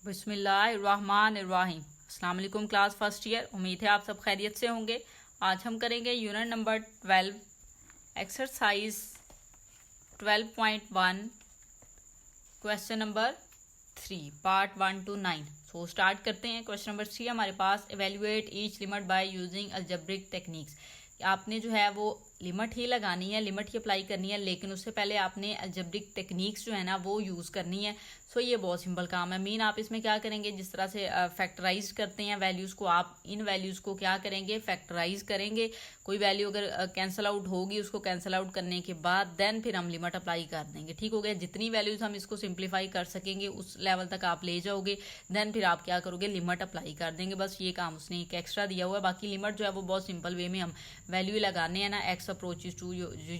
बिस्मिल्लाहिर्रहमानिर्रहीम। अस्सलाम वालेकुम क्लास फर्स्ट ईयर। उम्मीद है आप सब खैरियत से होंगे। आज हम करेंगे unit number 12 exercise 12.1 question number 3 part 1 to 9। So start करते हैं। क्वेश्चन नंबर 3 हमारे पास evaluate each limit by using algebraic techniques. आपने जो है वो लिमिट ही लगानी है, लिमिट ही अप्लाई करनी है, लेकिन उससे पहले आपने अलजेब्रिक टेक्निक्स जो है ना वो यूज़ करनी है। सो ये बहुत सिंपल काम है। मीन आप इसमें क्या करेंगे, जिस तरह से फैक्टराइज करते हैं वैल्यूज़ को, आप इन वैल्यूज़ को क्या करेंगे, फैक्टराइज करेंगे। कोई वैल्यू अगर कैंसिल आउट होगी, उसको कैंसिल आउट करने के बाद देन फिर हम लिमिट अप्लाई कर देंगे। ठीक हो गया। जितनी वैल्यूज़ हम इसको सिंप्लीफाई कर सकेंगे उस लेवल तक आप ले जाओगे, देन फिर आप क्या करोगे, लिमिट अप्लाई कर देंगे। बस ये काम उसने एक एक्स्ट्रा दिया हुआ है। बाकी लिमिट जो है वो बहुत सिंपल वे में हम वैल्यू लगाने हैं ना, एक्स अप्रोचेस टू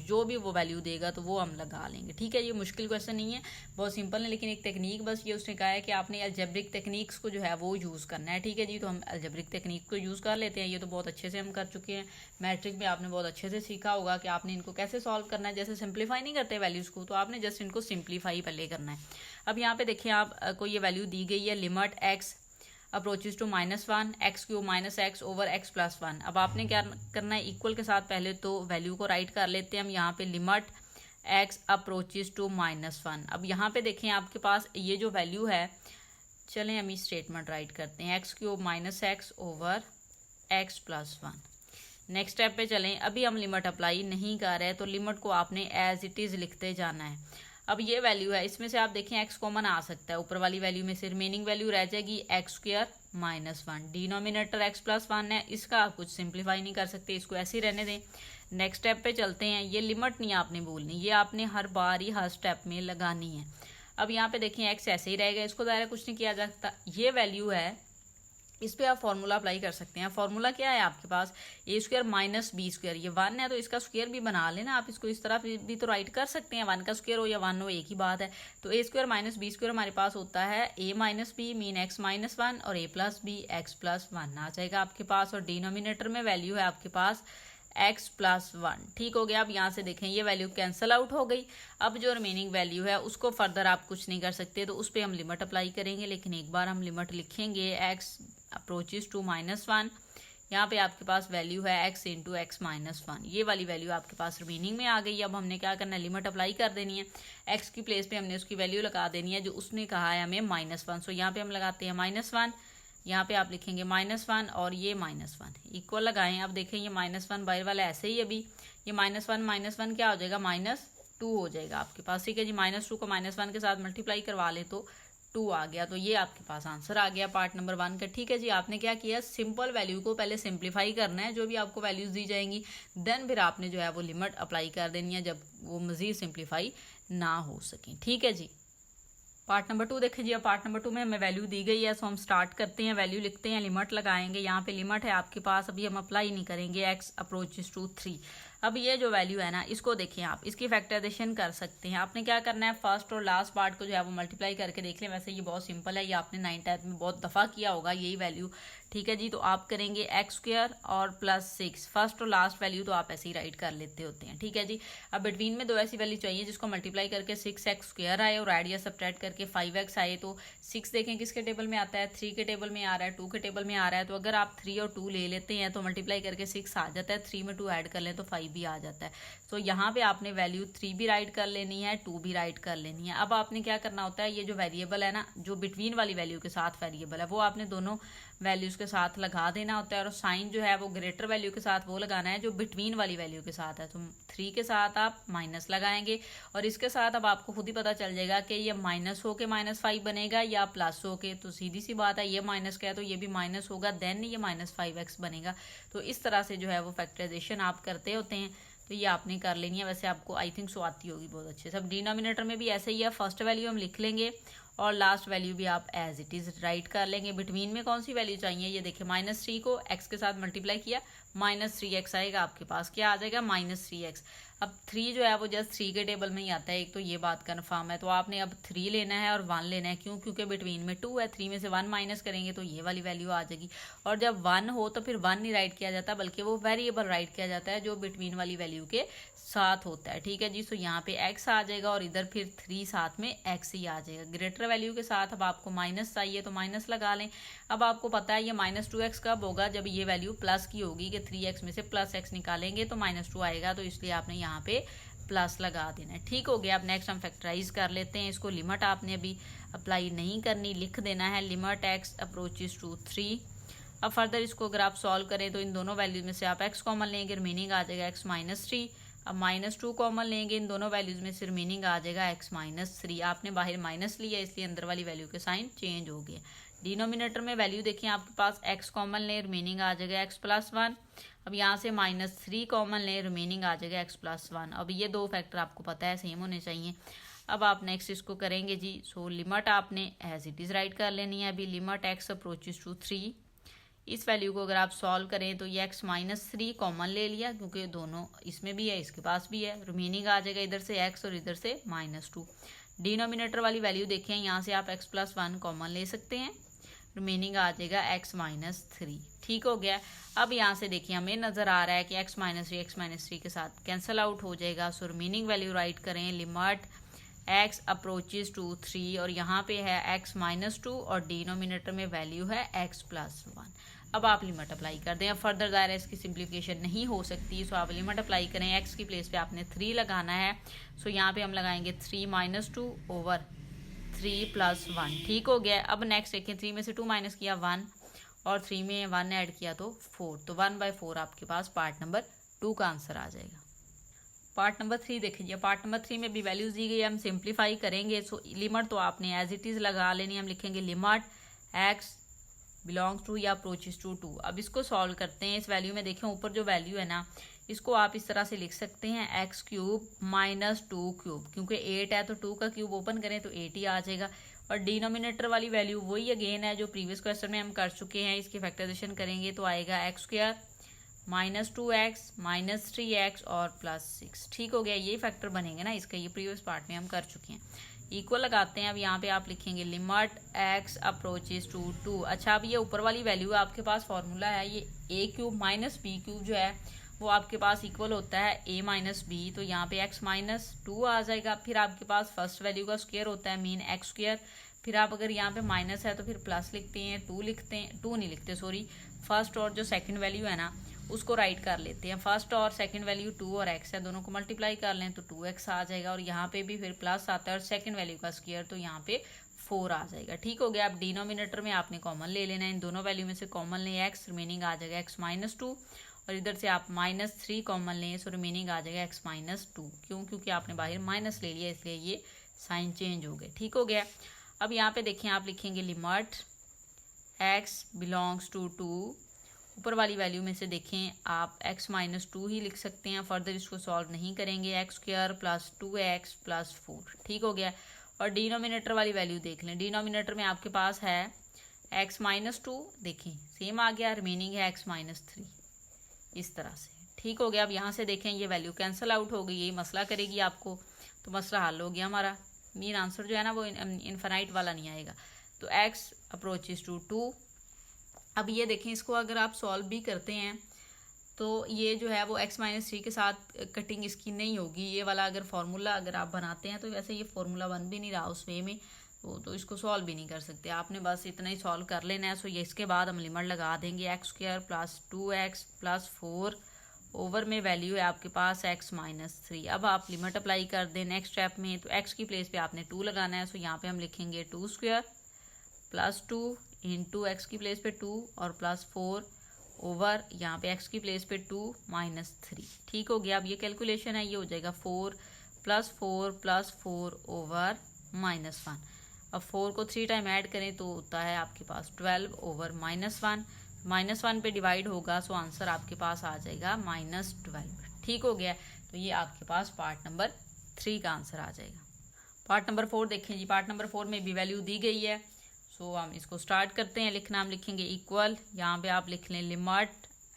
जो भी वो वैल्यू देगा तो वो हम लगा लेंगे। ठीक है, ये मुश्किल क्वेश्चन नहीं है, बहुत सिंपल है, लेकिन एक टेक्निक बस ये उसने कहा है कि आपने अलजेब्रिक टेक्निक्स को जो है वो यूज़ करना है। ठीक है जी, तो हम अलजेब्रिक टेक्निक को यूज़ कर लेते हैं। ये तो बहुत अच्छे से हम कर चुके हैं। मैट्रिक में आपने बहुत अच्छे से सीखा होगा कि आपने इनको कैसे सॉल्व करना है। जैसे सिंप्लीफाई नहीं करते वैल्यूज़ को, तो आपने जस्ट इनको सिंप्लीफाई पहले करना है। अब यहाँ पे देखिए आपको ये वैल्यू दी गई है, limit x approaches to -1 x cube minus x over x plus 1। अब आपने क्या करना है, इक्वल के साथ पहले तो वैल्यू को राइट कर लेते हैं हम। यहाँ पे लिमिट एक्स अप्रोचेज टू -1। अब यहाँ पे देखें आपके पास ये जो वैल्यू है, चलें हम स्टेटमेंट राइट करते हैं, x cube minus x over x plus 1। Next step पे चलें। अभी हम लिमिट अप्लाई नहीं कर रहे, तो लिमिट को आपने एज इट इज़ लिखते जाना है। अब ये वैल्यू है, इसमें से आप देखें एक्स कॉमन आ सकता है, ऊपर वाली वैल्यू में से रिमेनिंग वैल्यू रह जाएगी x square -1। Denominator x plus 1 है, इसका आप कुछ सिंप्लीफाई नहीं कर सकते, इसको ऐसे ही रहने दें। नेक्स्ट स्टेप पे चलते हैं। ये लिमिट नहीं आपने बोलनी, ये आपने हर बार ही हर स्टेप में लगानी है। अब यहाँ पे देखें एक्स ऐसे ही रहेगा, इसको दायरा कुछ नहीं किया जा सकता। ये वैल्यू है, इस पे आप फॉर्मूला अप्लाई कर सकते हैं। फॉर्मूला क्या है आपके पास, ए स्क्वायर माइनस बी स्क्वायर। ये 1 है तो इसका स्क्वायर भी बना लेना आप, इसको इस तरह भी तो राइट कर सकते हैं। 1 का स्क्वायर हो या 1 हो, एक ही बात है। तो A square minus B square हमारे पास होता है A minus B mean X minus 1 और A plus B X plus 1 आ जाएगा आपके पास। और डिनोमिनेटर में वैल्यू है आपके पास एक्स प्लस 1। ठीक हो गया। अब यहाँ से देखें ये वैल्यू कैंसिल आउट हो गई। अब जो रिमेनिंग वैल्यू है उसको फर्दर आप कुछ नहीं कर सकते, तो उस पर हम लिमिट अप्लाई करेंगे। लेकिन एक बार हम लिमिट लिखेंगे एक्स अप्रोचेज टू -1। यहाँ पे आपके पास वैल्यू है x इंटू एक्स माइनस 1। ये वाली वैल्यू आपके पास रिमेनिंग में आ गई। अब हमने क्या करना है, लिमिट अप्लाई कर देनी है। x की प्लेस पे हमने उसकी वैल्यू लगा देनी है जो उसने कहा है हमें -1। सो यहाँ पे हम लगाते हैं -1, यहाँ पे आप लिखेंगे -1 और ये -1 इक्वल लगाएं। अब देखें ये -1 बाहर वाला ऐसे ही, अभी ये -1 क्या हो जाएगा, -2 हो जाएगा आपके पास। ठीक है जी, -2 को -1 के साथ मल्टीप्लाई करवा ले तो 2 आ गया। तो ये आपके पास आंसर आ गया पार्ट नंबर 1 का। ठीक है जी, आपने क्या किया, सिंपल वैल्यू को पहले सिंप्लीफाई करना है, जो भी आपको वैल्यूज दी जाएंगी, देन फिर आपने जो है वो लिमिट अप्लाई कर देनी है जब वो मजीद सिंप्लीफाई ना हो सके। ठीक है जी। पार्ट नंबर 2 देखें जी। अब पार्ट नंबर 2 में हमें वैल्यू दी गई है, सो हम स्टार्ट करते हैं। वैल्यू लिखते हैं, लिमिट लगाएंगे। यहाँ पे लिमिट है आपके पास, अभी हम अप्लाई नहीं करेंगे, एक्स अप्रोचेस टू 3। अब ये जो वैल्यू है ना, इसको देखिए आप, इसकी फैक्टराइजेशन कर सकते हैं। आपने क्या करना है, फर्स्ट और लास्ट पार्ट को जो है वो मल्टीप्लाई करके देख लें। वैसे ये बहुत सिंपल है, ये आपने 9th में बहुत दफ़ा किया होगा यही वैल्यू। ठीक है जी, तो आप करेंगे एक्स स्क्वायर और +6। फर्स्ट और लास्ट वैल्यू तो आप ऐसे ही राइट कर लेते होते हैं। ठीक है जी। अब बिटवीन में दो ऐसी वैल्यू चाहिए जिसको मल्टीप्लाई करके 6x² आए और ऐड या सब्ट्रैक्ट करके 5x आए। तो 6 देखें किसके टेबल में आता है, 3 के टेबल में आ रहा है, 2 के टेबल में आ रहा है। तो अगर आप 3 और 2 ले लेते हैं तो मल्टीप्लाई करके 6 आ जाता है, 3 में 2 ऐड कर लें तो 5 भी आ जाता है। तो यहाँ पे आपने वैल्यू 3 भी राइट कर लेनी है, 2 भी राइट कर लेनी है। अब आपने क्या करना होता है, ये जो वेरिएबल है ना, जो बिटवीन वाली वैल्यू के साथ वेरिएबल है, वो आपने दोनों वैल्यूज के साथ लगा देना होता है। और साइन जो है वो ग्रेटर वैल्यू के साथ वो लगाना है जो बिटवीन वाली वैल्यू के साथ है। तो 3 के साथ आप माइनस लगाएंगे और इसके साथ अब आपको खुद ही पता चल जाएगा कि ये माइनस होके -5 बनेगा या प्लस होके। तो सीधी सी बात है, ये माइनस का है तो ये भी माइनस होगा, देन ये -5x बनेगा। तो इस तरह से जो है वो फैक्टराइजेशन आप करते होते हैं। तो ये आपने कर लेनी है। वैसे आपको आई थिंक सो आती होगी बहुत अच्छे से। अब डिनोमिनेटर में भी ऐसे ही है, फर्स्ट वैल्यू हम लिख लेंगे और लास्ट वैल्यू भी आप एज इट इज राइट कर लेंगे। बिटवीन में कौन सी वैल्यू चाहिए, ये देखिए -3 को x के साथ मल्टीप्लाई किया, -3x आएगा आपके पास। क्या आ जाएगा, -3x। अब 3 जो है वो जस्ट 3 के टेबल में ही आता है, एक तो ये बात कन्फर्म है। तो आपने अब 3 लेना है और 1 लेना है, क्यों, क्योंकि बिटवीन में 2 है। 3 में से 1 माइनस करेंगे तो ये वाली वैल्यू आ जाएगी। और जब 1 हो तो फिर 1 नहीं राइट किया जाता, बल्कि वो वेरिएबल राइट किया जाता है जो बिटवीन वाली वैल्यू के साथ होता है, ठीक है जी। सो यहाँ पे x आ जाएगा और इधर फिर 3 साथ में x ही आ जाएगा। ग्रेटर वैल्यू के साथ अब आपको माइनस चाहिए तो माइनस लगा लें। अब आपको पता है ये -2x कब होगा, जब ये वैल्यू प्लस की होगी कि 3x में से प्लस x निकालेंगे तो -2 आएगा, तो इसलिए आपने यहाँ पे प्लस लगा देना है। ठीक हो गया। अब नेक्स्ट हम फैक्टराइज कर लेते हैं इसको। लिमिट आपने अभी अप्लाई नहीं करनी, लिख देना है लिमिट x अप्रोचेस टू 3। अब फर्दर इसको अगर आप सॉल्व करें तो इन दोनों वैल्यूज में से आप x कॉमन लेंगे, रिमेनिंग आ जाएगा x -3। अब -2 कॉमन लेंगे, इन दोनों वैल्यूज में से रिमेनिंग आ जाएगा x -3। आपने बाहर माइनस लिया इसलिए अंदर वाली वैल्यू के साइन चेंज हो गए। डिनोमिनेटर में वैल्यू देखिए आपके पास x कॉमन लें, रिमेनिंग आ जाएगा x +1। अब यहाँ से -3 कॉमन लें, रिमेनिंग आ जाएगा x +1। अब ये दो फैक्टर आपको पता है सेम होने चाहिए। अब आप नेक्स्ट इसको करेंगे जी। सो लिमिट आपने एज इट इज़ राइट कर लेनी है। अभी लिमिट x अप्रोचेस टू 3, इस वैल्यू को अगर आप सॉल्व करें तो ये x -3 कॉमन ले लिया क्योंकि दोनों इसमें भी है इसके पास भी है, रिमेनिंग आ जाएगा इधर से x और इधर से -2। डिनोमिनेटर वाली वैल्यू देखें, यहाँ से आप x +1 कॉमन ले सकते हैं, रिमेनिंग आ जाएगा x -3। ठीक हो गया। अब यहाँ से देखिए हमें नज़र आ रहा है कि x -3 के साथ कैंसिल आउट हो जाएगा। सो रिमेनिंग वैल्यू राइट करें लिमिट x अप्रोचेस टू 3 और यहाँ पे है x -2 और डिनोमिनेटर में वैल्यू है x +1। अब आप लिमिट अप्लाई कर दें। अब फर्दर दायरा इसकी सिंप्लीफिकेशन नहीं हो सकती, सो आप लिमिट अप्लाई करें। x की प्लेस पे आपने 3 लगाना है। सो यहाँ पे हम लगाएंगे 3 - 2 ओवर 3 + 1। ठीक हो गया। अब नेक्स्ट देखें, 3 में से 2 माइनस किया 1 और 3 में 1 ऐड किया तो 4, तो 1/4 आपके पास पार्ट नंबर 2 का आंसर आ जाएगा। पार्ट नंबर 3 देखिए, पार्ट नंबर 3 में भी वैल्यूज दी गई है, हम सिंप्लीफाई करेंगे। सो लिमिट तो आपने एज इट इज़ लगा लेनी है। हम लिखेंगे लिमिट x बिलोंग्स टू या अप्रोचेस टू 2। अब इसको सॉल्व करते हैं। इस वैल्यू में देखें ऊपर जो वैल्यू है ना, इसको आप इस तरह से लिख सकते हैं x³ -2³ क्योंकि 8 है तो 2 का क्यूब ओपन करें तो 8 ही आ जाएगा। और डिनोमिनेटर वाली वैल्यू वही अगेन है जो प्रीवियस क्वेश्चन में हम कर चुके हैं। इसकी फैक्टराइजेशन करेंगे तो आएगा x² -2x -3x और +6। ठीक हो गया। ये फैक्टर बनेंगे ना इसका, ये प्रीवियस पार्ट में हम कर चुके हैं। इक्वल लगाते हैं। अब यहाँ पे आप लिखेंगे लिमिट x अप्रोचेस टू 2। अच्छा, अब ये ऊपर वाली वैल्यू आपके पास फॉर्मूला है, ये a³ -b³ जो है वो आपके पास इक्वल होता है a - b। तो यहाँ पे x -2 आ जाएगा। फिर आपके पास फर्स्ट वैल्यू का स्क्वायर होता है मीन x²। फिर आप अगर यहाँ पे माइनस है तो फिर प्लस लिखते हैं, 2 लिखते हैं, 2 नहीं लिखते सॉरी, फर्स्ट और जो सेकंड वैल्यू है ना उसको राइट कर लेते हैं। फर्स्ट और सेकंड वैल्यू 2 और x है, दोनों को मल्टीप्लाई कर लें तो 2x आ जाएगा और यहाँ पे भी फिर प्लस आता है और सेकंड वैल्यू का स्क्वायर तो यहाँ पे 4 आ जाएगा। ठीक हो गया। अब डिनोमिनेटर में आपने कॉमन ले लेना है, इन दोनों वैल्यू में से कॉमन लें x, रिमेनिंग आ जाएगा x -2 और इधर से आप -3 कॉमन लें सो रिमेनिंग आ जाएगा x -2। क्यों? क्योंकि आपने बाहर माइनस ले लिया इसलिए ये साइन चेंज हो गए। ठीक हो गया। अब यहाँ पे देखें आप लिखेंगे लिमिट x बिलोंग्स टू 2, ऊपर वाली वैल्यू में से देखें आप x -2 ही लिख सकते हैं, फर्दर इसको सॉल्व नहीं करेंगे। x² + 2x + 4। ठीक हो गया। और डिनोमिनेटर वाली वैल्यू देख लें, डिनोमिनेटर में आपके पास है x -2, देखें सेम आ गया, रिमेनिंग है x -3 इस तरह से। ठीक हो गया। अब यहाँ से देखें ये वैल्यू कैंसिल आउट हो गई, ये मसला करेगी आपको तो मसला हल हो गया हमारा। मेन आंसर जो है ना वो इनफाइनाइट वाला नहीं आएगा। तो x अप्रोचेस टू 2। अब ये देखें, इसको अगर आप सॉल्व भी करते हैं तो ये जो है वो x -3 के साथ कटिंग इसकी नहीं होगी। ये वाला अगर फार्मूला अगर आप बनाते हैं तो वैसे ये फार्मूला बन भी नहीं रहा उस वे में, तो इसको सॉल्व भी नहीं कर सकते। आपने बस इतना ही सॉल्व कर लेना है। सो ये इसके बाद हम लिमिट लगा देंगे x² + 2x + 4 ओवर में वैल्यू है आपके पास x -3। अब आप लिमिट अप्लाई कर दें नेक्स्ट स्टेप में, तो x की प्लेस पे आपने 2 लगाना है। सो यहाँ पे हम लिखेंगे 2² + 2 इंटू x की प्लेस पे 2 और +4 ओवर यहाँ पे x की प्लेस पे 2 -3। ठीक हो गया। अब ये कैलकुलेशन है, ये हो जाएगा 4 + 4 + 4 ओवर -1। अब 4 को 3 टाइम ऐड करें तो होता है आपके पास 12 ओवर -1। -1 पे डिवाइड होगा सो आंसर आपके पास आ जाएगा -12। ठीक हो गया। तो ये आपके पास पार्ट नंबर 3 का आंसर आ जाएगा। पार्ट नंबर 4 देखें जी, पार्ट नंबर 4 में भी वैल्यू दी गई है। सो हम इसको स्टार्ट करते हैं लिखना। हम लिखेंगे इक्वल, यहाँ पे आप लिख लें लिमिट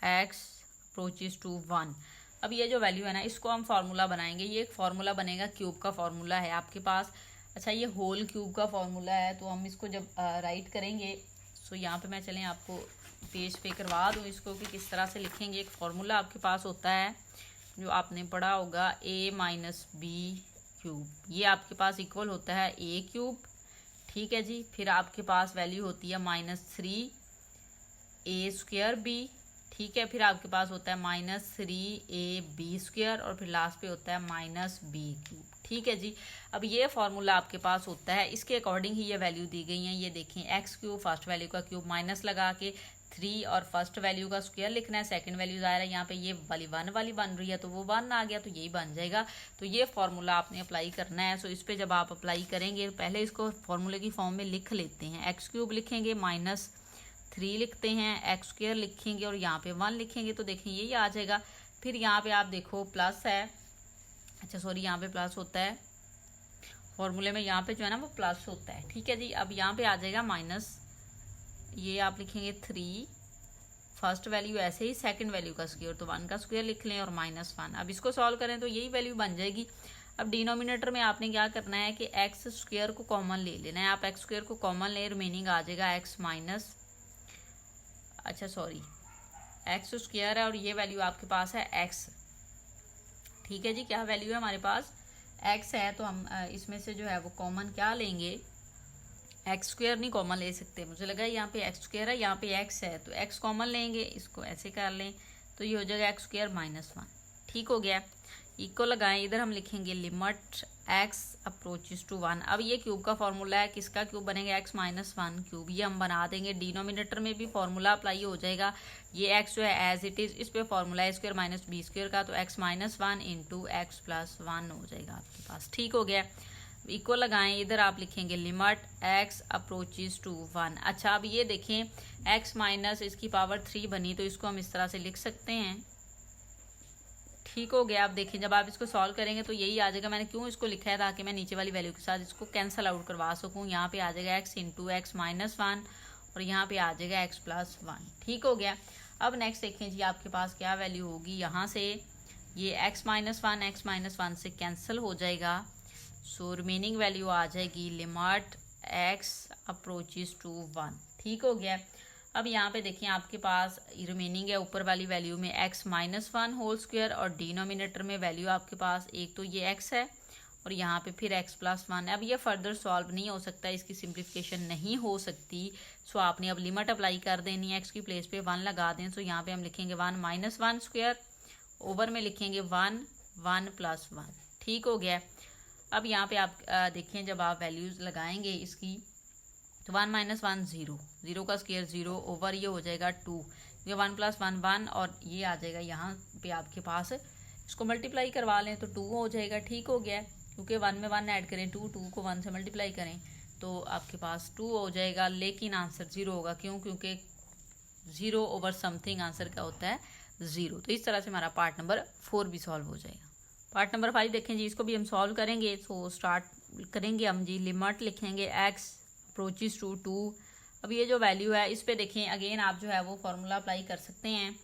x अप्रोचेस टू 1। अब ये जो वैल्यू है ना इसको हम फार्मूला बनाएंगे। ये एक फार्मूला बनेगा, क्यूब का फार्मूला है आपके पास। अच्छा, ये होल क्यूब का फार्मूला है तो हम इसको जब राइट करेंगे, सो यहाँ पे मैं चलें आपको पेज पे करवा दूँ इसको कि किस तरह से लिखेंगे। एक फार्मूला आपके पास होता है, जो आपने पढ़ा होगा a माइनस बी क्यूब, ये आपके पास इक्वल होता है a क्यूब। ठीक है जी, फिर आपके पास वैल्यू होती है -3a² b। ठीक है, फिर आपके पास होता है -3ab² और फिर लास्ट पे होता है -b³। ठीक है जी, अब ये फॉर्मूला आपके पास होता है, इसके अकॉर्डिंग ही ये वैल्यू दी गई है। ये देखें x³ फर्स्ट वैल्यू का क्यूब माइनस लगा के 3 और फर्स्ट वैल्यू का स्क्वायर लिखना है, सेकंड वैल्यू आ रहा है यहाँ पे ये वाली 1 वाली बन रही है तो वो 1 आ गया तो यही बन जाएगा। तो ये फॉर्मूला आपने अप्लाई करना है। सो इस पर जब आप अप्लाई करेंगे पहले इसको फॉर्मूले की फॉर्म में लिख लेते हैं। x³ लिखेंगे -3 लिखते हैं, x² लिखेंगे और यहाँ पे 1 लिखेंगे तो देखें यही आ जाएगा। फिर यहाँ पे आप देखो प्लस है, अच्छा सॉरी यहाँ पे प्लस होता है फॉर्मूले में, यहाँ पे जो है ना वो प्लस होता है। ठीक है जी, अब यहाँ पे आ जाएगा माइनस, ये आप लिखेंगे 3 फर्स्ट वैल्यू ऐसे ही सेकंड वैल्यू का स्क्वायर तो 1 का स्क्वायर लिख लें और -1। अब इसको सॉल्व करें तो यही वैल्यू बन जाएगी। अब डिनोमिनेटर में आपने क्या करना है कि x² को कॉमन ले लेना है। आप x² को कॉमन ले, रिमेनिंग आ जाएगा x² है और ये वैल्यू आपके पास है x। ठीक है जी, क्या वैल्यू है हमारे पास x है, तो हम इसमें से जो है वो कॉमन क्या लेंगे, x² नहीं कॉमन ले सकते, मुझे लगा यहाँ पे x² है यहाँ पे x है तो x कॉमन लेंगे, इसको ऐसे कर लें तो ये हो जाएगा x² -1। ठीक हो गया, इक्वल लगाएं, इधर हम लिखेंगे लिमिट x अप्रोचेस टू 1। अब ये क्यूब का फॉर्मूला है, किसका क्यूब बनेगा x -1 क्यूब, ये हम बना देंगे। डिनोमिनेटर में भी फॉर्मूला अप्लाई हो जाएगा, ये x जो है एज इट इज, इस पे फॉर्मूला है a² - b² का तो x -1 × x + 1 हो जाएगा आपके पास। ठीक हो गया, इक्वल लगाएं, इधर आप लिखेंगे लिमिट x अप्रोचेस टू 1। अच्छा अब ये देखें x माइनस इसकी पावर 3 बनी तो इसको हम इस तरह से लिख सकते हैं। ठीक हो गया, आप देखें जब आप इसको सॉल्व करेंगे तो यही आ जाएगा। मैंने क्यों इसको लिखा है ताकि मैं नीचे वाली वैल्यू के साथ इसको कैंसिल आउट करवा सकूं। यहाँ पे आ जाएगा x × x -1 और यहाँ पे आ जाएगा x + 1। ठीक हो गया, अब नेक्स्ट देखें जी आपके पास क्या वैल्यू होगी, यहाँ से ये x -1 से कैंसिल हो जाएगा। सो रिमेनिंग वैल्यू आ जाएगी लिमिट x अप्रोचेस टू 1। ठीक हो गया, अब यहाँ पे देखिए आपके पास रिमेनिंग है ऊपर वाली वैल्यू में x -1² और डिनोमिनेटर में वैल्यू आपके पास एक तो ये x है और यहाँ पे फिर x + 1 है। अब ये फर्दर सॉल्व नहीं हो सकता, इसकी सिंप्लीफिकेशन नहीं हो सकती। सो आपने अब लिमिट अप्लाई कर देनी है, x की प्लेस पे 1 लगा दें। सो यहाँ पे हम लिखेंगे 1 - 1² ओवर में लिखेंगे 1 1 + 1। ठीक हो गया, अब यहाँ पे आप देखें जब आप वैल्यूज लगाएंगे इसकी तो 1 - 1 0, 0 का स्क्वायर 0 ओवर ये हो जाएगा 2, ये 1 + 1 1 और ये आ जाएगा यहाँ पे आपके पास, इसको मल्टीप्लाई करवा लें तो 2 हो जाएगा। ठीक हो गया, क्योंकि 1 में 1 ऐड करें 2 को 1 से मल्टीप्लाई करें तो आपके पास 2 हो जाएगा, लेकिन आंसर 0 होगा। क्यों? क्योंकि 0 ओवर समथिंग आंसर क्या होता है 0। तो इस तरह से हमारा पार्ट नंबर 4 भी सॉल्व हो जाएगा। पार्ट नंबर 5 देखें जी, इसको भी हम सॉल्व करेंगे। तो स्टार्ट करेंगे हम जी, लिमिट लिखेंगे x अप्रोचेस टू 2। अब ये जो वैल्यू है इस पे देखें अगेन आप जो है वो फार्मूला अप्लाई कर सकते हैं,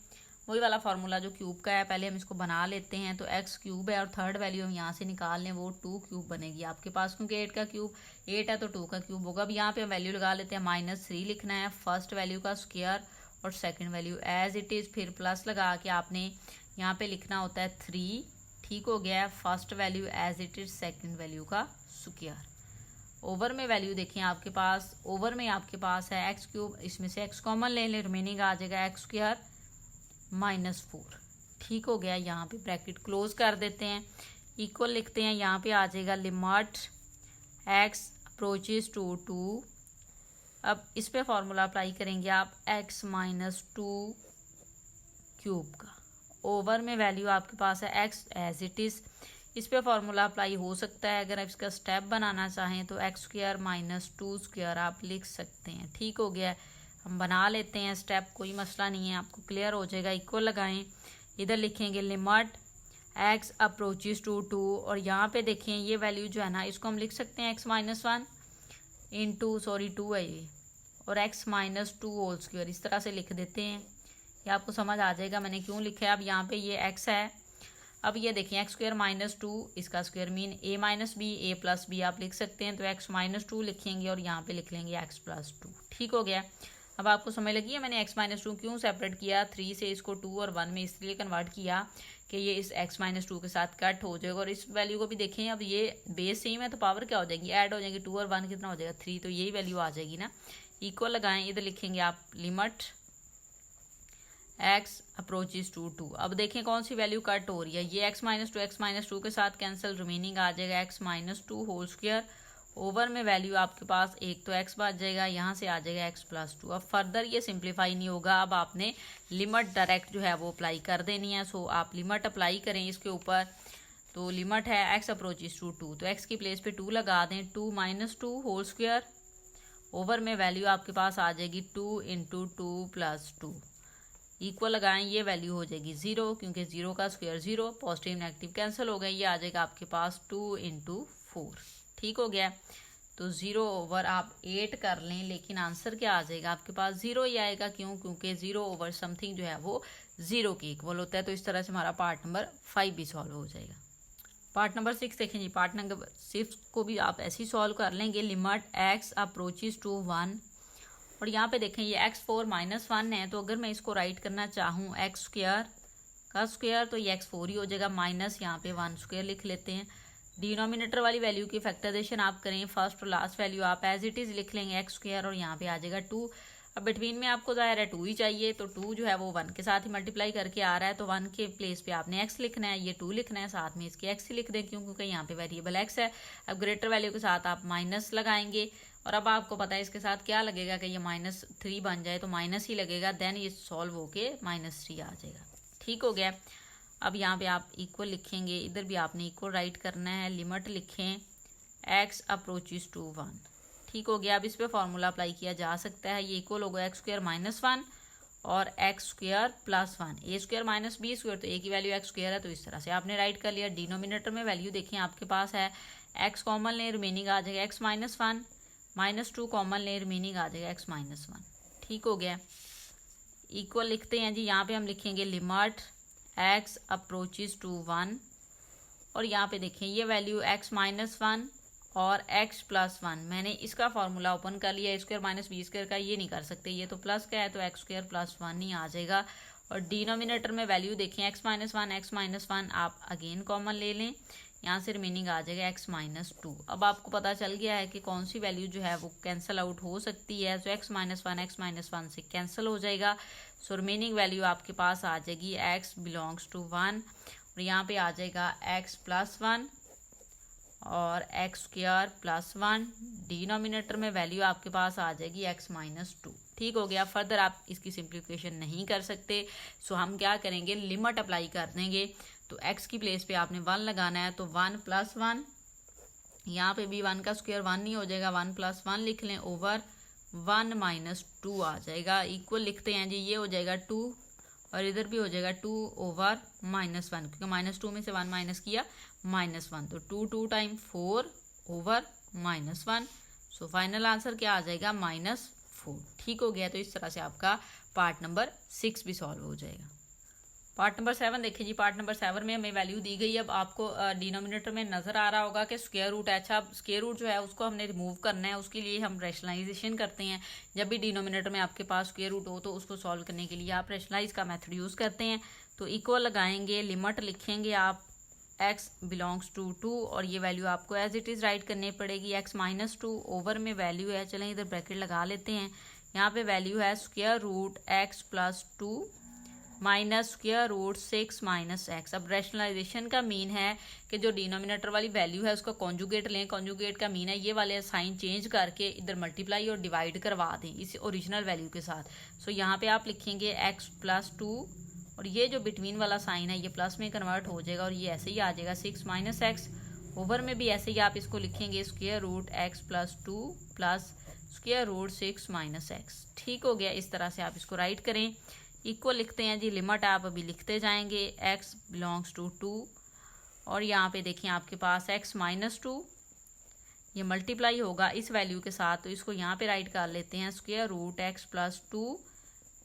वही वाला फार्मूला जो क्यूब का है। पहले हम इसको बना लेते हैं, तो x³ है और थर्ड वैल्यू हम यहाँ से निकाल लें वो 2³ बनेगी आपके पास, क्योंकि 8 का क्यूब 8 है तो 2 का क्यूब होगा। अब यहाँ पे हम वैल्यू लगा लेते हैं, -3 लिखना है फर्स्ट वैल्यू का स्क्वायर और second value as it is, फिर प्लस लगा के आपने यहाँ पे लिखना होता है 3। ठीक हो गया, first value as it is second value का स्क्वायर। ओवर में वैल्यू देखें आपके पास, ओवर में आपके पास है x³, इसमें से x कॉमन ले लें, रिमेनिंग आ जाएगा x² -4। ठीक हो गया, यहाँ पे ब्रैकेट क्लोज कर देते हैं, इक्वल लिखते हैं, यहाँ पे आ जाएगा लिमिट x अप्रोचेस टू 2। अब इस पे फॉर्मूला अप्लाई करेंगे आप x -2³ का। ओवर में वैल्यू आपके पास है x एज इट इज़, इस पे फॉर्मूला अप्लाई हो सकता है। अगर आप इसका स्टेप बनाना चाहें तो x² -2² आप लिख सकते हैं। ठीक हो गया, हम बना लेते हैं स्टेप, कोई मसला नहीं है, आपको क्लियर हो जाएगा। इक्वल लगाएं, इधर लिखेंगे लिमिट x अप्रोचेस टू 2 और यहाँ पे देखें ये वैल्यू जो है ना इसको हम लिख सकते हैं x -1 इंटू 2 है ये, और x -2² इस तरह से लिख देते हैं, ये आपको समझ आ जाएगा मैंने क्यों लिखा है। अब यहाँ पे ये x है, अब ये देखें x² -2, इसका square mean a - b, a + b आप लिख सकते हैं। तो x -2 लिखेंगे और यहाँ पे लिख लेंगे x + 2। ठीक हो गया, अब आपको समझ लगी है मैंने x माइनस 2 क्यों सेपरेट किया, 3 से इसको 2 और 1 में इसलिए कन्वर्ट किया कि ये इस x माइनस 2 के साथ कट हो जाएगा। और इस वैल्यू को भी देखें, अब ये बेस सेम है तो पावर क्या हो जाएगी, ऐड हो जाएगी, 2 और 1 कितना हो जाएगा 3, तो यही वैल्यू आ जाएगी ना। इक्वल लगाएं, इधर लिखेंगे आप लिमिट x अप्रोचेस टू 2। अब देखें कौन सी वैल्यू कट हो रही है, ये x माइनस 2 के साथ कैंसिल, रिमेनिंग आ जाएगा x minus 2 whole square. Over में वैल्यू आपके पास एक तो x बच जाएगा, यहाँ से आ जाएगा x प्लस 2। अब फर्दर ये सिंप्लीफाई नहीं होगा, अब आपने लिमिट डायरेक्ट जो है वो अप्लाई कर देनी है। सो आप लिमिट अप्लाई करें इसके ऊपर, तो लिमिट है x अप्रोचेस टू 2, तो x की प्लेस पे 2 लगा दें, 2 माइनस 2 होल स्क्वायर। ओवर में वैल्यू आपके पास आ जाएगी 2 इंटू 2 प्लस 2। इक्वल लगाएं, ये वैल्यू हो जाएगी 0, क्योंकि 0 का स्क्वायर 0, पॉजिटिव नेगेटिव कैंसिल हो गए, ये आ जाएगा आपके पास 2 इंटू 4। ठीक हो गया, तो 0 ओवर आप 8 कर लें, लेकिन आंसर क्या आ जाएगा आपके पास 0 ही आएगा। क्यों, क्योंकि 0 ओवर समथिंग जो है वो 0 के इक्वल होता है। तो इस तरह से हमारा पार्ट नंबर 5 भी सॉल्व हो जाएगा। पार्ट नंबर 6 देखें जी, पार्ट नंबर 6 को भी आप ऐसे ही सॉल्व कर लेंगे। लिमिट x अप्रोचेस टू 1, और यहाँ पे देखें ये x4 माइनस 1 है, तो अगर मैं इसको राइट करना चाहूँ x स्क्वायर का स्क्वायर तो ये x4 ही हो जाएगा, माइनस यहाँ पे 1 स्क्वायर लिख लेते हैं। डिनोमिनेटर वाली वैल्यू की फैक्टराइजेशन आप करें, फर्स्ट और लास्ट वैल्यू आप एज इट इज लिख लेंगे x स्क्वायर, और यहाँ पे आ जाएगा 2। अब बिटवीन में आपको जाहिर है 2 ही चाहिए, तो 2 जो है वो 1 के साथ ही मल्टीप्लाई करके आ रहा है, तो 1 के प्लेस पे आपने x लिखना है, ये 2 लिखना है, साथ में इसके x ही लिख दें, क्यों, क्योंकि यहाँ पे वेरिएबल x है। अब ग्रेटर वैल्यू के साथ आप माइनस लगाएंगे, और अब आपको पता है इसके साथ क्या लगेगा कि ये -3 बन जाए तो माइनस ही लगेगा, देन ये सॉल्व होके -3 आ जाएगा। ठीक हो गया। अब यहाँ पे आप इक्वल लिखेंगे, इधर भी आपने इक्वल राइट करना है। लिमिट लिखें x अप्रोचेस टू 1। ठीक हो गया। अब इस पे फॉर्मूला अप्लाई किया जा सकता है, ये इक्वल होगा x स्क्वायर माइनस 1 और x square plus 1, a square minus b square, तो a की वैल्यू x स्क्वायर है, तो इस तरह से आपने राइट कर लिया। डिनोमिनेटर में वैल्यू देखें आपके पास है x कॉमन ले, रिमेनिंग आ जाएगा x माइनस 1, -2 कॉमन ले, रिमेनिंग आ जाएगा x माइनस 1। ठीक हो गया। इक्वल लिखते हैं जी, यहाँ पे हम लिखेंगे लिमिट x अप्रोचेस टू 1, और यहाँ पे देखें ये वैल्यू x माइनस 1 और x प्लस 1, मैंने इसका फॉर्मूला ओपन कर लिया, a square minus b square का ये नहीं कर सकते, ये तो प्लस का है, तो x स्क्वायर प्लस 1 ही आ जाएगा। और डिनोमिनेटर में वैल्यू देखें x माइनस 1 आप अगेन कॉमन ले लें, यहाँ से रिमेनिंग आ जाएगा x माइनस 2। अब आपको पता चल गया है कि कौन सी वैल्यू जो है वो कैंसिल आउट हो सकती है, तो x माइनस 1 से कैंसिल हो जाएगा। सो रिमेनिंग वैल्यू आपके पास आ जाएगी x बिलोंग्स टू 1, और यहाँ पे आ जाएगा x प्लस 1 और x स्क्वायर प्लस 1। डिनोमिनेटर में वैल्यू आपके पास आ जाएगी x माइनस 2। ठीक हो गया। फर्दर आप इसकी सिंप्लीफिकेशन नहीं कर सकते, सो हम क्या करेंगे, लिमिट अप्लाई कर देंगे। तो x की प्लेस पे आपने 1 लगाना है, तो 1 प्लस 1, यहाँ पे भी 1 का स्क्वायर 1 नहीं हो जाएगा, 1 प्लस 1 लिख लें, ओवर 1 माइनस 2 आ जाएगा। इक्वल लिखते हैं जी, ये हो जाएगा 2 और इधर भी हो जाएगा 2 ओवर -1, क्योंकि -2 में से 1 माइनस किया -1, तो 2 time 4 over -1। So final answer क्या आ जाएगा, -4। ठीक हो गया। तो इस तरह से आपका पार्ट नंबर 6 भी सॉल्व हो जाएगा। पार्ट नंबर 7 देखिए जी, पार्ट नंबर 7 में हमें वैल्यू दी गई है। अब आपको डिनोमिनेटर में नजर आ रहा होगा कि स्क्वायर रूट है। अच्छा, स्क्वायर रूट जो है उसको हमने रिमूव करना है, उसके लिए हम रैशनलाइजेशन करते हैं। जब भी डिनोमिनेटर में आपके पास स्क्वायर रूट हो तो उसको सॉल्व करने के लिए आप रैशनलाइज का मेथड यूज करते हैं। तो इक्वल लगाएंगे, लिमिट लिखेंगे आप x बिलोंग्स टू 2, और ये वैल्यू आपको एज इट इज राइट करनी पड़ेगी। x माइनस 2 ओवर में वैल्यू है, चलें इधर ब्रैकेट लगा लेते हैं, यहाँ पे वैल्यू है square root x plus 2 minus square root 6 minus x. अब रैशनलाइजेशन का मीन है कि जो डिनोमिनेटर वाली वैल्यू है उसका कॉन्जुगेट लें। कॉन्जुगेट का मीन है ये वाले साइन चेंज करके इधर मल्टीप्लाई और डिवाइड करवा दें इस ओरिजिनल वैल्यू के साथ। सो यहाँ पे आप लिखेंगे x प्लस 2, और ये जो बिटवीन वाला साइन है ये प्लस में कन्वर्ट हो जाएगा, और ये ऐसे ही आ जाएगा 6 माइनस एक्स। ओवर में भी ऐसे ही आप इसको लिखेंगे square root x plus 2 plus square root 6 minus x. ठीक हो गया। इस तरह से आप इसको राइट करें। इक्वल लिखते हैं जी, लिमिट आप अभी लिखते जाएंगे x बिलोंग्स टू 2, और यहाँ पे देखिए आपके पास x माइनस 2 ये मल्टीप्लाई होगा इस वैल्यू के साथ, तो इसको यहाँ पे राइट कर लेते हैं square root x plus 2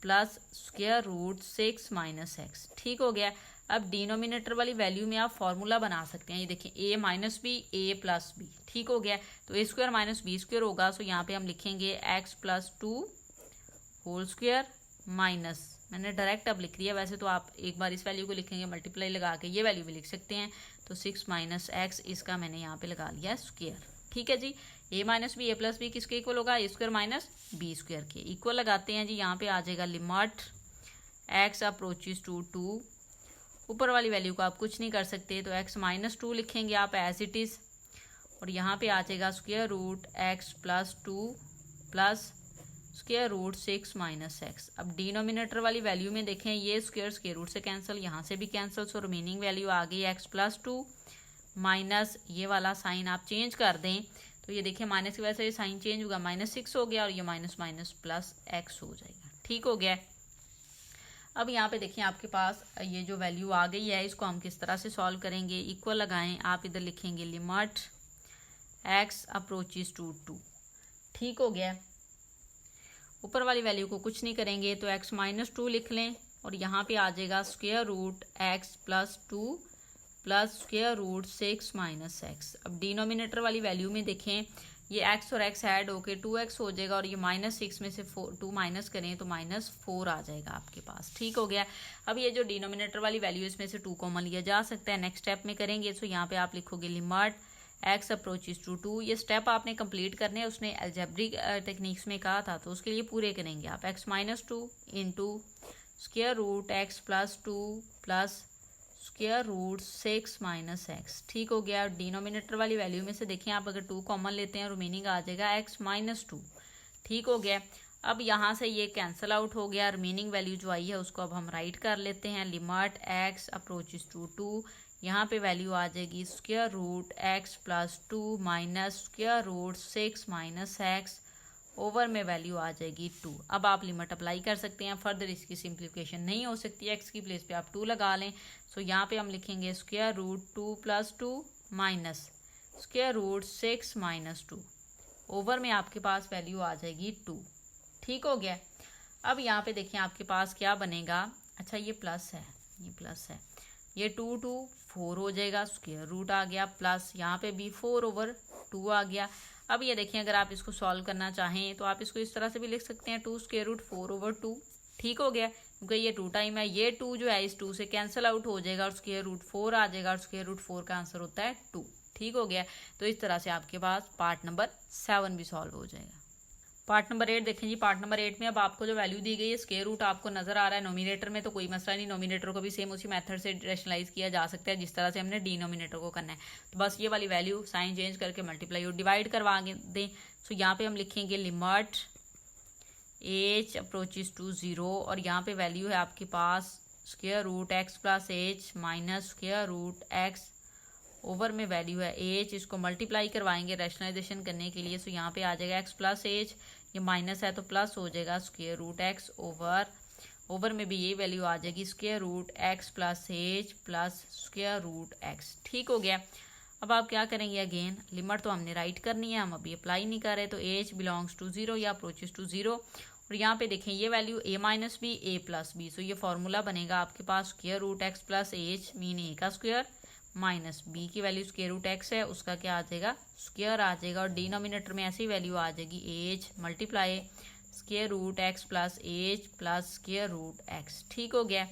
plus square root 6 minus x. ठीक हो गया। अब डिनोमिनेटर वाली वैल्यू में आप फॉर्मूला बना सकते हैं, ये देखिए a minus B a plus B. ठीक हो गया। तो a square minus B square होगा, सो यहाँ पे हम लिखेंगे x plus 2 whole square minus, मैंने डायरेक्ट अब लिख दिया, वैसे तो आप एक बार इस वैल्यू को लिखेंगे मल्टीप्लाई लगा के ये वैल्यू भी लिख सकते हैं, तो 6 माइनस एक्स इसका मैंने यहाँ पे लगा लिया स्क्वायर। ठीक है जी, ए minus B A plus B किसके इक्वल होगा, ए स्क्वायर माइनस बी स्क्वायर के इक्वल लगाते हैं जी। यहाँ पे आ जाएगा लिमिट एक्स अप्रोचेस टू 2, ऊपर वाली वैल्यू को आप कुछ नहीं कर सकते तो एक्स माइनस 2 लिखेंगे आप एज इट इज, और यहाँ पे आ जाएगा square root x plus 2 plus square root 6 minus x. अब डिनोमिनेटर वाली वैल्यू में देखें ये स्क्वायर रूट से कैंसिल, यहाँ से भी कैंसिल, सो रिमेनिंग वैल्यू आ गई एक्स प्लस 2 माइनस ये वाला साइन आप चेंज कर दें तो ये देखिए माइनस की वजह से ये साइन चेंज होगा, -6 हो गया और ये माइनस माइनस प्लस एक्स हो जाएगा। ठीक हो गया। अब यहाँ पे देखिए आपके पास ये जो वैल्यू आ गई है इसको हम किस तरह से सॉल्व करेंगे, इक्वल लगाएं, आप इधर लिखेंगे लिमिट एक्स अप्रोचेस टू 2। ठीक हो गया। ऊपर वाली वैल्यू को कुछ नहीं करेंगे तो x माइनस 2 लिख लें और यहाँ पे आ जाएगा square root x plus 2 plus square root 6 minus x. अब डिनोमिनेटर वाली वैल्यू में देखें ये x और x ऐड होके 2x हो जाएगा और ये -6 में से 2 माइनस करें तो -4 आ जाएगा आपके पास। ठीक हो गया। अब ये जो डिनोमिनेटर वाली वैल्यू इसमें से 2 कॉमन लिया जा सकता है, नेक्स्ट स्टेप में करेंगे तो यहाँ पे आप लिखोगे लिमिट एक्स अप्रोचेस टू 2। ये स्टेप आपने कंप्लीट करने, उसने अलजेब्रिक टेक्निक्स में कहा था तो उसके लिए पूरे करेंगे आप। x minus 2 into square root x plus 2 plus square root 6 minus x. ठीक हो गया। डिनोमिनेटर वाली वैल्यू में से देखें आप अगर 2 कॉमन लेते हैं रिमेनिंग आ जाएगा x माइनस 2। ठीक हो गया। अब यहाँ से ये कैंसिल आउट हो गया, रिमेनिंग वैल्यू जो आई है उसको अब हम राइट कर लेते हैं। लिमिट एक्स अप्रोचेस टू 2, यहाँ पे वैल्यू आ जाएगी square root x plus 2 minus square root 6 minus x, over में वैल्यू आ जाएगी 2। अब आप लिमिट अप्लाई कर सकते हैं, फर्दर इसकी सिंप्लीफिकेशन नहीं हो सकती, एक्स की प्लेस पे आप 2 लगा लें। सो यहाँ पे हम लिखेंगे square root 2 plus 2 minus square root 6 minus 2, over में आपके पास वैल्यू आ जाएगी 2। ठीक हो गया। अब यहाँ पे देखिए आपके पास क्या बनेगा, अच्छा ये प्लस है, ये प्लस है, ये 2 2 4 हो जाएगा, स्क्वायर रूट आ गया प्लस यहाँ पे भी 4 ओवर 2 आ गया। अब ये देखिए अगर आप इसको सॉल्व करना चाहें तो आप इसको इस तरह से भी लिख सकते हैं 2 स्क्वायर रूट 4 ओवर 2। ठीक हो गया, क्योंकि ये 2 टाइम है, ये 2 जो है इस 2 से कैंसिल आउट हो जाएगा और स्क्वायर रूट 4 आ जाएगा और स्क्वायर रूट 4 का आंसर होता है 2। ठीक हो गया। तो इस तरह से आपके पास पार्ट नंबर 7 भी सॉल्व हो जाएगा। पार्ट नंबर 8 देखें जी। पार्ट नंबर 8 में अब आपको जो वैल्यू दी गई है स्क्वायर रूट आपको नजर आ रहा है, नोमिनेटर में तो कोई मसला नहीं, नोमिनेटर को भी सेम उसी मेथड से रैशनलाइज किया जा सकता है जिस तरह से हमने डिनोमिनेटर को करना है। तो बस ये वाली वैल्यू साइन चेंज करके मल्टीप्लाई और डिवाइड करवा दें। सो यहाँ पे हम लिखेंगे लिमिट एच अप्रोचेस टू 0 और यहाँ पे वैल्यू है आपके पास square root x plus H minus square root X, over में वैल्यू है एच, इसको मल्टीप्लाई करवाएंगे रैशनलाइजेशन करने के लिए। सो यहाँ पे आ जाएगा एक्स प्लस एच, ये माइनस है तो प्लस हो जाएगा स्क्वायर रूट एक्स, ओवर में भी ये वैल्यू आ जाएगी square root x plus H plus square root x. ठीक हो गया। अब आप क्या करेंगे, अगेन लिमिट तो हमने राइट करनी है, हम अभी अप्लाई नहीं कर रहे, तो एच बिलोंग्स टू 0 या अप्रोचेस टू 0। और यहाँ पे देखें ये value A minus B A plus B, so ये फॉर्मूला बनेगा आपके पास square root x plus H mean A का स्क्वायर माइनस बी की वैल्यू स्क्वायर रूट एक्स है उसका क्या आ जाएगा स्क्वायर आ जाएगा, और डिनोमिनेटर में ऐसी वैल्यू आ जाएगी H multiply square root x plus H plus square root x. ठीक हो गया।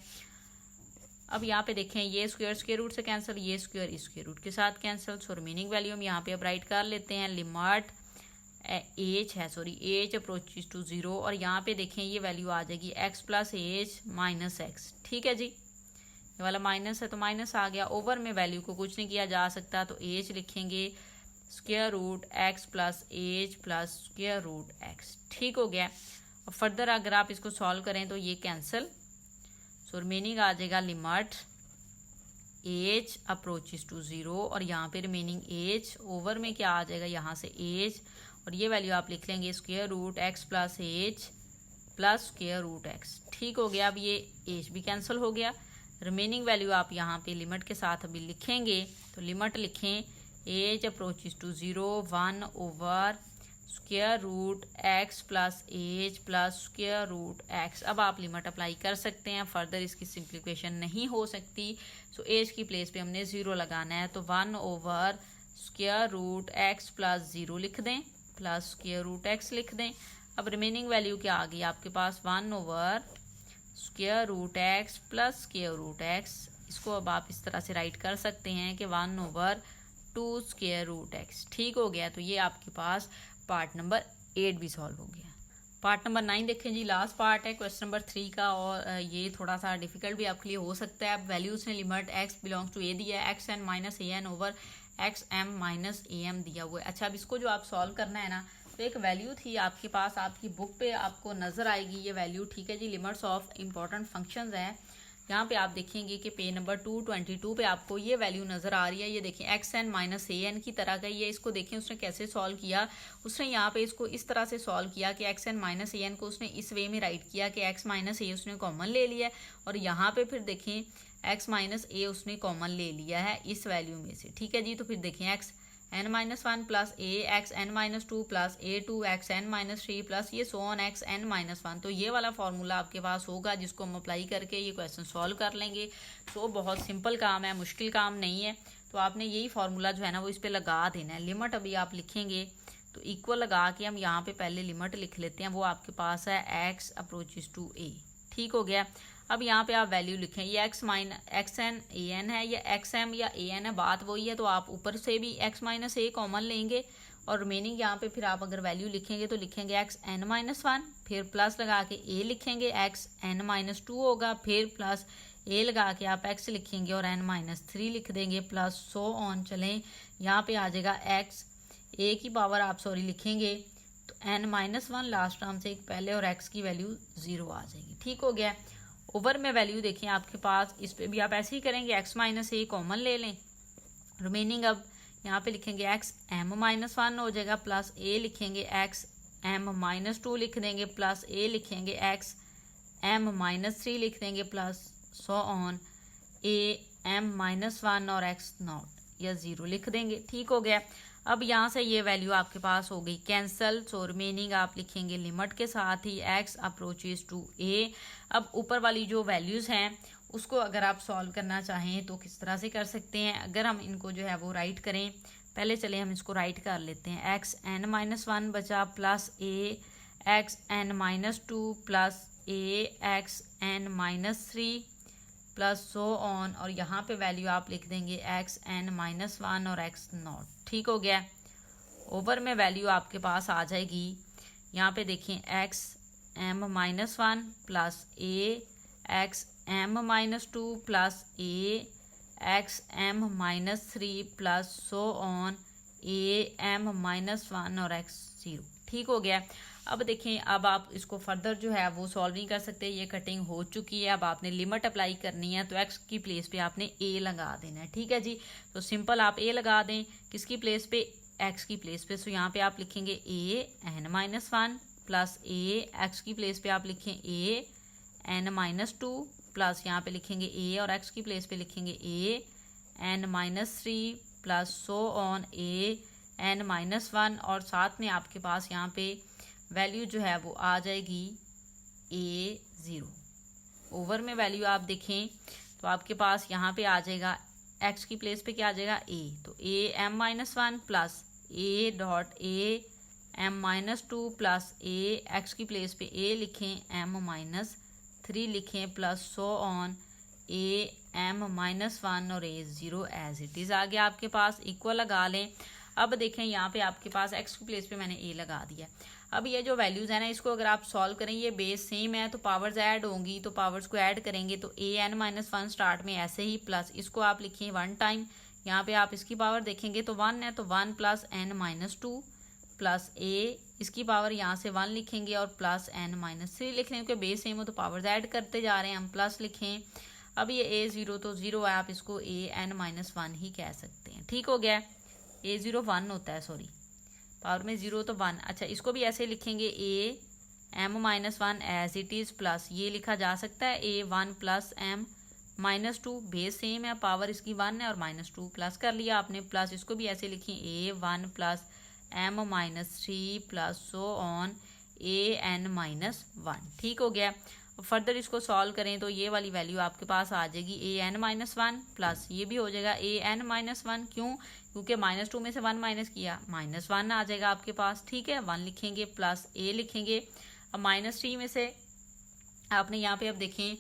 अब यहाँ पे देखें ये स्क्वायर रूट से कैंसिल, ये स्क्वायर इस स्क्वायर रूट के साथ कैंसिल, सो रिमेनिंग वैल्यू हम यहाँ पे अब राइट कर लेते हैं। लिमिट एच है एच अप्रोचेस टू 0 और यहाँ पे देखें ये वैल्यू आ जाएगी x plus H minus x. ठीक है जी, ये वाला माइनस है तो माइनस आ गया, ओवर में वैल्यू को कुछ नहीं किया जा सकता तो एच लिखेंगे square root x plus H plus square root x. ठीक हो गया। अब फर्दर अगर आप इसको सॉल्व करें तो ये कैंसिल, सो रिमेनिंग आ जाएगा लिमिट एच अप्रोचेस टू 0 और यहाँ पे रिमेनिंग एच, ओवर में क्या आ जाएगा यहाँ से एच, और ये वैल्यू आप लिख लेंगे square root x plus H plus square root x. ठीक हो गया। अब ये एच भी कैंसिल हो गया, रिमेनिंग वैल्यू आप यहाँ पे लिमिट के साथ अभी लिखेंगे, तो लिमिट लिखें H approaches to 0 1 over square root x plus H plus square root x. अब आप लिमिट अप्लाई कर सकते हैं, फर्दर इसकी सिंप्लीफिकेशन नहीं हो सकती, सो एच की प्लेस पे हमने 0 लगाना है, तो 1 over square root x plus 0 लिख दें प्लस स्क्वायर रूट एक्स लिख दें। अब रिमेनिंग वैल्यू क्या आ गई आपके पास 1/√x plus square root x। इसको अब आप इस तरह से राइट कर सकते हैं कि 1/2√x। ठीक हो गया। तो ये आपके पास पार्ट नंबर 8 भी सॉल्व हो गया। पार्ट नंबर 9 देखें जी, लास्ट पार्ट है क्वेश्चन नंबर 3 का, और ये थोड़ा सा डिफिकल्ट भी आपके लिए हो सकता है। अब वैल्यूज ने limit x belongs to a दिया है, xn minus an over xm minus am दिया हुआ है। अच्छा, अब इसको जो आप सॉल्व करना है ना, तो एक वैल्यू थी आपके पास, आपकी बुक पे आपको नजर आएगी ये वैल्यू। ठीक है जी, लिमिट्स ऑफ इम्पोर्टेंट फंक्शंस है। यहाँ पे आप देखेंगे कि पेज नंबर 222 पे आपको ये वैल्यू नजर आ रही है। ये देखें xn माइनस an की तरह का ये, इसको देखें उसने कैसे सॉल्व किया। उसने यहाँ पे इसको इस तरह से सॉल्व किया कि xn माइनस an को उसने इस वे में राइट किया कि x माइनस a उसने कॉमन ले लिया, और यहाँ पे फिर देखें x माइनस a उसने कॉमन ले लिया है इस वैल्यू में से। ठीक है जी, तो फिर देखें xn-1 plus a xn-2 plus a2 xn-3 plus ये सो ऑन xn-1। तो ये वाला फॉर्मूला आपके पास होगा जिसको हम अप्लाई करके ये क्वेश्चन सॉल्व कर लेंगे। तो बहुत सिंपल काम है, मुश्किल काम नहीं है। तो आपने यही फार्मूला जो है ना वो इस पर लगा देना है। लिमिट अभी आप लिखेंगे तो इक्वल लगा के हम यहाँ पे पहले लिमिट लिख लेते हैं। वो आपके पास है x अप्रोचेस टू a। ठीक हो गया। अब यहाँ पे आप वैल्यू लिखें, ये xn an है या xm या an है, बात वही है। तो आप ऊपर से भी x माइनस a कॉमन लेंगे, और रिमेनिंग यहाँ पे फिर आप अगर वैल्यू लिखेंगे तो लिखेंगे xn-1, फिर प्लस लगा के a लिखेंगे, xn-2 होगा, फिर प्लस a लगा के आप x लिखेंगे और n-3 लिख देंगे, प्लस सो ऑन। चलें, यहाँ पे आ जाएगा x a की पावर आप लिखेंगे तो n-1 लास्ट टर्म से एक पहले, और x की वैल्यू 0 आ जाएगी। ठीक हो गया। ओवर में वैल्यू देखें आपके पास, इस पे भी आप ऐसे ही करेंगे, x माइनस a कॉमन ले लें। रिमेनिंग अब यहाँ पे लिखेंगे xm-1 हो जाएगा, प्लस a लिखेंगे xm-2 लिख देंगे, प्लस a लिखेंगे xm-3 लिख देंगे, प्लस सो ऑन am-1 और x नॉट या 0 लिख देंगे। ठीक हो गया। अब यहाँ से ये वैल्यू आपके पास हो गई कैंसल। सो रिमेनिंग आप लिखेंगे लिमिट के साथ ही x अप्रोचेस टू a। अब ऊपर वाली जो वैल्यूज़ हैं उसको अगर आप सॉल्व करना चाहें तो किस तरह से कर सकते हैं। अगर हम इनको जो है वो राइट करें, पहले चले हम इसको राइट कर लेते हैं। xn-1 बचा, plus a xn-2 plus a xn-3 plus so on, और यहाँ पे वैल्यू आप लिख देंगे xn-1 और x नॉट। ठीक हो गया। ओवर में वैल्यू आपके पास आ जाएगी, यहाँ पे देखें xm-1 plus a xm-2 plus a xm-3 plus so on am-1 और x 0। ठीक हो गया। अब देखें, अब आप इसको फर्दर जो है वो सॉल्व नहीं कर सकते, ये कटिंग हो चुकी है। अब आपने लिमिट अप्लाई करनी है, तो x की प्लेस पे आपने a लगा देना है। ठीक है जी, तो सिंपल आप a लगा दें, किसकी प्लेस पे, x की प्लेस पे। सो यहाँ पे आप लिखेंगे a-1 प्लस a, x की प्लेस पे आप लिखें a-2 प्लस यहाँ पे लिखेंगे a, और x की प्लेस पे लिखेंगे a-3 plus so on a-1, और साथ में आपके पास यहाँ पे वैल्यू जो है वो आ जाएगी a0। ओवर में वैल्यू आप देखें तो आपके पास यहाँ पे आ जाएगा x की प्लेस पे क्या आ जाएगा a, तो am-1 plus a.am-2 plus a, x की प्लेस पे a लिखें, m-3 लिखें, प्लस सो ऑन am-1 और a0 एज इट इज़ आ गया आपके पास। इक्वल लगा लें। अब देखें यहाँ पे आपके पास x की प्लेस पे मैंने a लगा दिया। अब ये जो वैल्यूज़ है ना, इसको अगर आप सॉल्व करें, ये बेस सेम है तो पावर्स ऐड होंगी, तो पावर्स को ऐड करेंगे तो an-1 स्टार्ट में ऐसे ही, प्लस इसको आप लिखें 1 टाइम, यहाँ पे आप इसकी पावर देखेंगे तो 1 है, तो 1 प्लस n-2 प्लस a, इसकी पावर यहाँ से 1 लिखेंगे और प्लस n-3 लिख लें, क्योंकि बेस सेम हो तो पावर्स ऐड करते जा रहे हैं हम। प्लस लिखें, अब ये a0 तो 0 है, आप इसको an-1 ही कह सकते हैं। ठीक हो गया। a0 1 होता है, सॉरी, पावर में 0 तो 1। अच्छा, इसको भी ऐसे लिखेंगे am-1 as it is, plus ये लिखा जा सकता है a1 plus m-2, base same है, पावर इसकी 1 है और -2 प्लस कर लिया आपने, प्लस इसको भी ऐसे लिखें a1 plus m-3 plus so on an-1। ठीक हो गया। फर्दर इसको सॉल्व करें तो ये वाली वैल्यू आपके पास आ जाएगी an-1 प्लस ये भी हो जाएगा an-1। क्यों? क्योंकि -2 में से 1 माइनस किया, -1 आ जाएगा आपके पास। ठीक है, 1 लिखेंगे प्लस a लिखेंगे। अब -3 में से आपने यहाँ पे अब देखें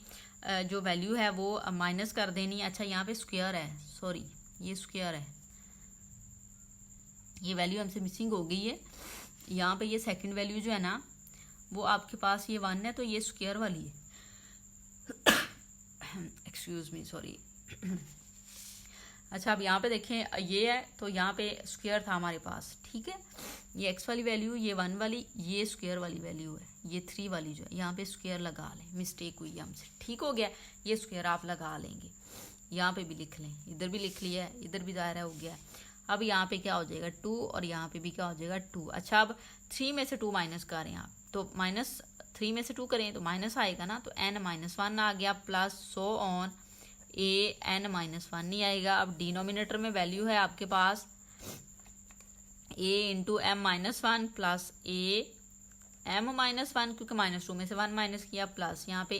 जो वैल्यू है वो माइनस कर देनी। अच्छा यहाँ पे स्क्वायर है, सॉरी ये स्क्वायर है, ये वैल्यू हमसे मिसिंग हो गई है। यहाँ पे ये सेकंड वैल्यू जो है ना वो आपके पास ये 1 है, तो ये स्क्वायर वाली है। Excuse me, sorry. अच्छा अब यहाँ पे देखें ये है, तो यहाँ पे स्क्वायर था हमारे पास। ठीक है, ये x वाली वैल्यू, ये 1 वाली, ये स्क्वायर वाली वैल्यू है, ये 3 वाली जो है यहाँ पे स्क्वायर लगा लें, मिस्टेक हुई है हमसे। ठीक हो गया, ये स्क्वायर आप लगा लेंगे, यहाँ पे भी लिख लें, इधर भी लिख लिया है, इधर भी दायरा हो गया है। अब यहाँ पे क्या हो जाएगा 2 और यहाँ पे भी क्या हो जाएगा 2। अच्छा अब 3 में से 2 माइनस करें आप, तो -3 में से 2 करें तो माइनस आएगा ना, तो n-1 आ गया प्लस सो ऑन an-1 नहीं आएगा। अब डिनोमिनेटर में वैल्यू है आपके पास a into m-1 plus am-1 क्योंकि -2 में से 1 माइनस किया, प्लस यहाँ पे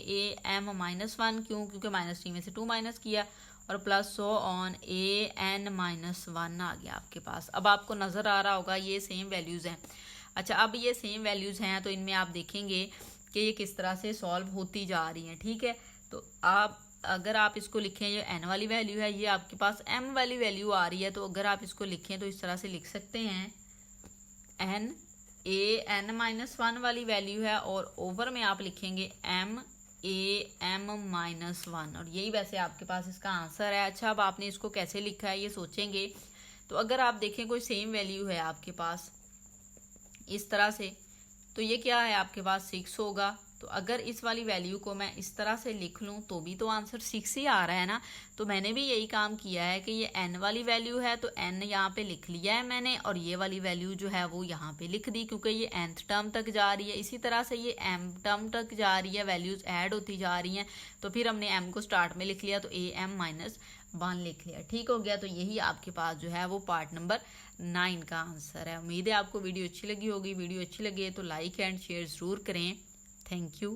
am-1 क्यों? क्योंकि -3 में से 2 माइनस किया, और प्लस सो ऑन an-1 आ गया आपके पास। अब आपको नज़र आ रहा होगा ये सेम वैल्यूज़ हैं। अच्छा अब ये सेम वैल्यूज़ हैं तो इनमें आप देखेंगे कि ये किस तरह से सॉल्व होती जा रही हैं। ठीक है, तो आप अगर आप इसको लिखें, ये n वाली वैल्यू है, ये आपके पास m वाली वैल्यू आ रही है, तो अगर आप इसको लिखें तो इस तरह से लिख सकते हैं n-1 वाली वैल्यू है, और ओवर में आप लिखेंगे m-1, और यही वैसे आपके पास इसका आंसर है। अच्छा अब आपने इसको कैसे लिखा है ये सोचेंगे, तो अगर आप देखें कोई सेम वैल्यू है आपके पास इस तरह से, तो ये क्या है आपके पास 6 होगा। तो अगर इस वाली वैल्यू को मैं इस तरह से लिख लूँ तो भी तो आंसर 6 ही आ रहा है ना। तो मैंने भी यही काम किया है कि ये n वाली वैल्यू है तो n यहाँ पे लिख लिया है मैंने, और ये वाली वैल्यू जो है वो यहाँ पे लिख दी, क्योंकि ये nth टर्म तक जा रही है। इसी तरह से ये m टर्म तक जा रही है, वैल्यूज ऐड होती जा रही हैं, तो फिर हमने m को स्टार्ट में लिख लिया, तो am-1 लिख लिया। ठीक हो गया, तो यही आपके पास जो है वो पार्ट नंबर 9 का आंसर है। उम्मीद है आपको वीडियो अच्छी लगी होगी। वीडियो अच्छी लगी है तो लाइक एंड शेयर ज़रूर करें। Thank you.